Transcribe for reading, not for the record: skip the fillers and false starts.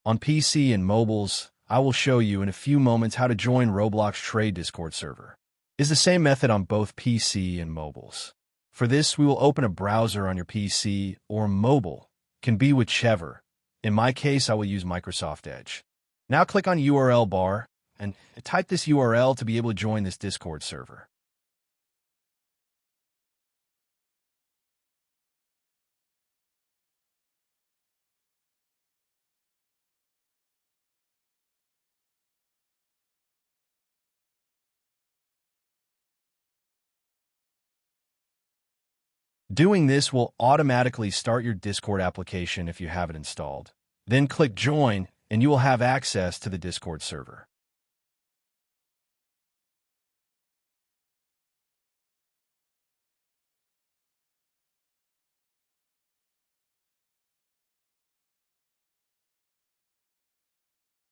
On PC and mobiles, I will show you in a few moments how to join Roblox Trade Discord server. It's the same method on both PC and mobiles. For this, we will open a browser on your PC or mobile, can be whichever. In my case, I will use Microsoft Edge. Now click on URL bar and type this URL to be able to join this Discord server. Doing this will automatically start your Discord application if you have it installed. Then click Join, and you will have access to the Discord server.